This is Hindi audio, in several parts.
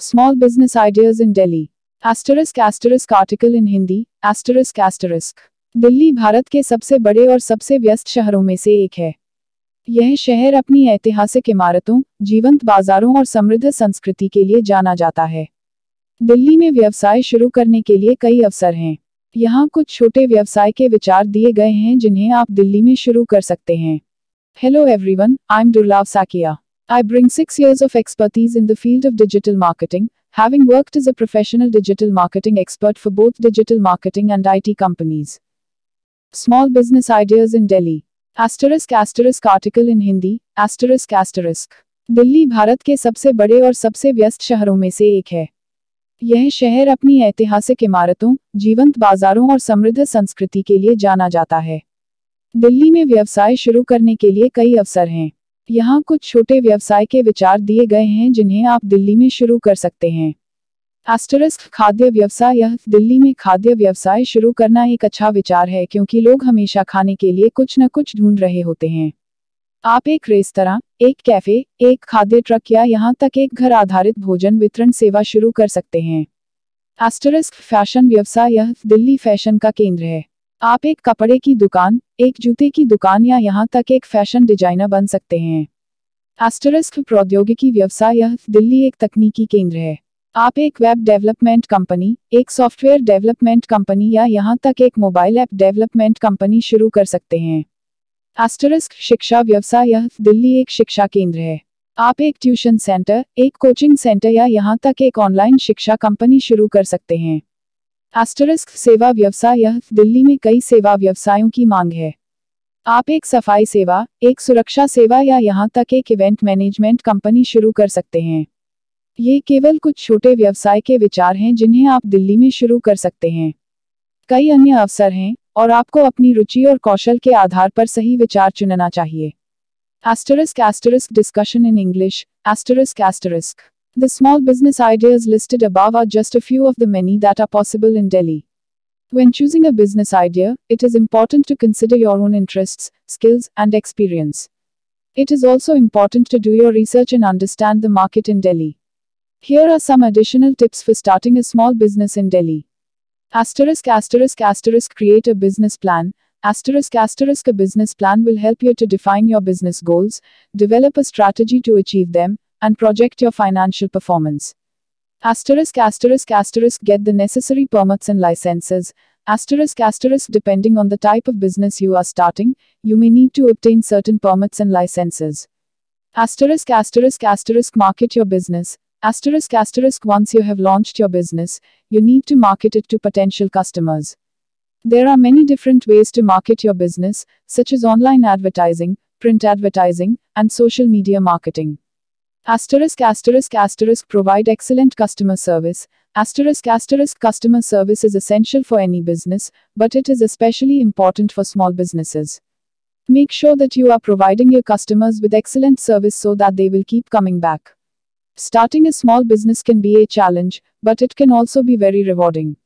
Small business ideas in Delhi. Asterisk asterisk article in Hindi. Asterisk asterisk. Delhi Bharat के सबसे बड़े और सबसे व्यस्त शहरों में से एक है। यह शहर अपनी ऐतिहासिक इमारतों, जीवंत बाजारों और समृद्ध संस्कृति के लिए जाना जाता है। दिल्ली में व्यवसाय शुरू करने के लिए कई अवसर हैं। यहाँ कुछ छोटे व्यवसाय के विचार दिए गए हैं जिन्हें आप दिल्ली में शुरू कर सकते हैं। Hello everyone, I'm Durlav Sakia. I bring 6 years of expertise in the field of digital marketing, having worked as a professional digital marketing expert for both digital marketing and IT companies. Small business ideas in Delhi. Asterisk asterisk article in Hindi. Asterisk asterisk. Delhi Bharat के सबसे बड़े और सबसे व्यस्त शहरों में से एक है। यह शहर अपनी ऐतिहासिक इमारतों, जीवंत बाजारों और समृद्ध संस्कृति के लिए जाना जाता है। दिल्ली में व्यवसाय शुरू करने के लिए कई अवसर हैं। यहाँ कुछ छोटे व्यवसाय के विचार दिए गए हैं जिन्हें आप दिल्ली में शुरू कर सकते हैं। एस्टरिस्क खाद्य व्यवसाय। यह दिल्ली में खाद्य व्यवसाय शुरू करना एक अच्छा विचार है क्योंकि लोग हमेशा खाने के लिए कुछ न कुछ ढूंढ रहे होते हैं। आप एक रेस्तरां, एक कैफे, एक खाद्य ट्रक या यहाँ तक एक घर आधारित भोजन वितरण सेवा शुरू कर सकते हैं। एस्टरिस्क फैशन व्यवसाय। यह दिल्ली फैशन का केंद्र है। आप एक कपड़े की दुकान, एक जूते की दुकान या यहाँ तक एक फैशन डिजाइनर बन सकते हैं। एस्टरिस्क प्रौद्योगिकी व्यवसाय। यह दिल्ली एक तकनीकी केंद्र है। आप एक वेब डेवलपमेंट कंपनी, एक सॉफ्टवेयर डेवलपमेंट कंपनी या यहाँ तक एक मोबाइल ऐप डेवलपमेंट कंपनी शुरू कर सकते हैं। एस्टरिस्क शिक्षा व्यवसाय। यह दिल्ली एक शिक्षा केंद्र है। आप एक ट्यूशन सेंटर, एक कोचिंग सेंटर या यहाँ तक एक ऑनलाइन शिक्षा कंपनी शुरू कर सकते हैं। एस्टरिस्क सेवा व्यवसाय। यह दिल्ली में कई सेवा व्यवसायों की मांग है। आप एक सफाई सेवा, एक सुरक्षा सेवा या यहाँ तक एक इवेंट मैनेजमेंट कंपनी शुरू कर सकते हैं। ये केवल कुछ छोटे व्यवसाय के विचार हैं जिन्हें आप दिल्ली में शुरू कर सकते हैं। कई अन्य अवसर हैं और आपको अपनी रुचि और कौशल के आधार पर सही विचार चुनना चाहिए। Asterisk asterisk discussion in English. Asterisk asterisk. The small business ideas listed above are just a few of the many that are possible in Delhi. When choosing a business idea, it is important to consider your own interests, skills, and experience. It is also important to do your research and understand the market in Delhi. Here are some additional tips for starting a small business in Delhi. Asterisk asterisk asterisk create a business plan. Asterisk asterisk a business plan will help you to define your business goals, develop a strategy to achieve them, and project your financial performance. Asterisk asterisk asterisk get the necessary permits and licenses. Asterisk asterisk depending on the type of business you are starting, you may need to obtain certain permits and licenses. Asterisk asterisk asterisk market your business. Asterisk asterisk once you have launched your business, you need to market it to potential customers. There are many different ways to market your business, such as online advertising, print advertising, and social media marketing. Asterisk asterisk asterisk provide excellent customer service. Asterisk asterisk customer service is essential for any business, but it is especially important for small businesses. Make sure that you are providing your customers with excellent service so that they will keep coming back. Starting a small business can be a challenge, but it can also be very rewarding.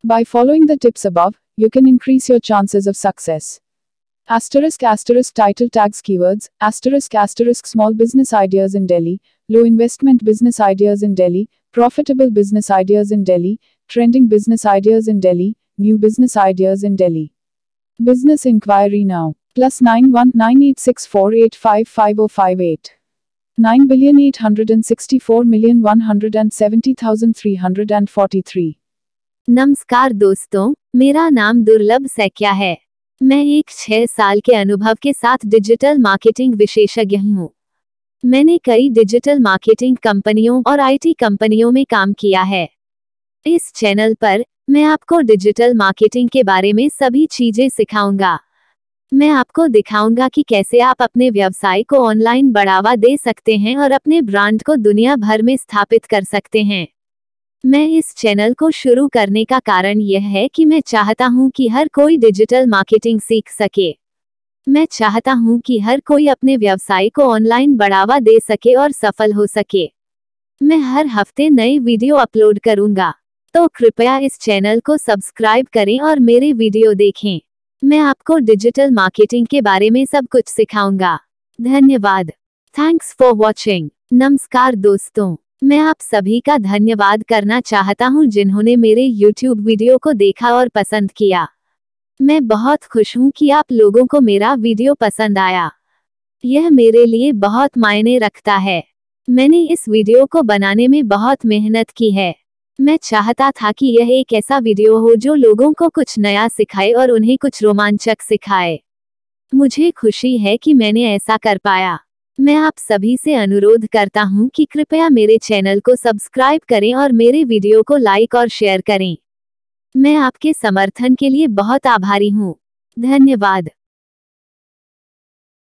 By following the tips above, you can increase your chances of success. Asterisk asterisk title tags keywords. Asterisk asterisk small business ideas in Delhi, low investment business ideas in Delhi, profitable business ideas in Delhi, trending business ideas in Delhi, new business ideas in Delhi. Business inquiry now. +91 9864855058. 9,864,170,343. नमस्कार दोस्तों, मेरा नाम दुर्लभ सैकिया है। मैं एक 6 साल के अनुभव के साथ डिजिटल मार्केटिंग विशेषज्ञ हूँ। मैंने कई डिजिटल मार्केटिंग कंपनियों और आईटी कंपनियों में काम किया है। इस चैनल पर मैं आपको डिजिटल मार्केटिंग के बारे में सभी चीजें सिखाऊंगा। मैं आपको दिखाऊंगा कि कैसे आप अपने व्यवसाय को ऑनलाइन बढ़ावा दे सकते हैं और अपने ब्रांड को दुनिया भर में स्थापित कर सकते हैं। मैं इस चैनल को शुरू करने का कारण यह है कि मैं चाहता हूं कि हर कोई डिजिटल मार्केटिंग सीख सके। मैं चाहता हूं कि हर कोई अपने व्यवसाय को ऑनलाइन बढ़ावा दे सके और सफल हो सके। मैं हर हफ्ते नए वीडियो अपलोड करूंगा, तो कृपया इस चैनल को सब्सक्राइब करें और मेरे वीडियो देखें। मैं आपको डिजिटल मार्केटिंग के बारे में सब कुछ सिखाऊंगा। धन्यवाद। Thanks for watching. नमस्कार दोस्तों। मैं आप सभी का धन्यवाद करना चाहता हूं जिन्होंने मेरे YouTube वीडियो को देखा और पसंद किया। मैं बहुत खुश हूं कि आप लोगों को मेरा वीडियो पसंद आया। यह मेरे लिए बहुत मायने रखता है। मैंने इस वीडियो को बनाने में बहुत मेहनत की है। मैं चाहता था कि यह एक ऐसा वीडियो हो जो लोगों को कुछ नया सिखाए और उन्हें कुछ रोमांचक सिखाए। मुझे खुशी है कि मैंने ऐसा कर पाया। मैं आप सभी से अनुरोध करता हूं कि कृपया मेरे चैनल को सब्सक्राइब करें और मेरे वीडियो को लाइक और शेयर करें। मैं आपके समर्थन के लिए बहुत आभारी हूं। धन्यवाद।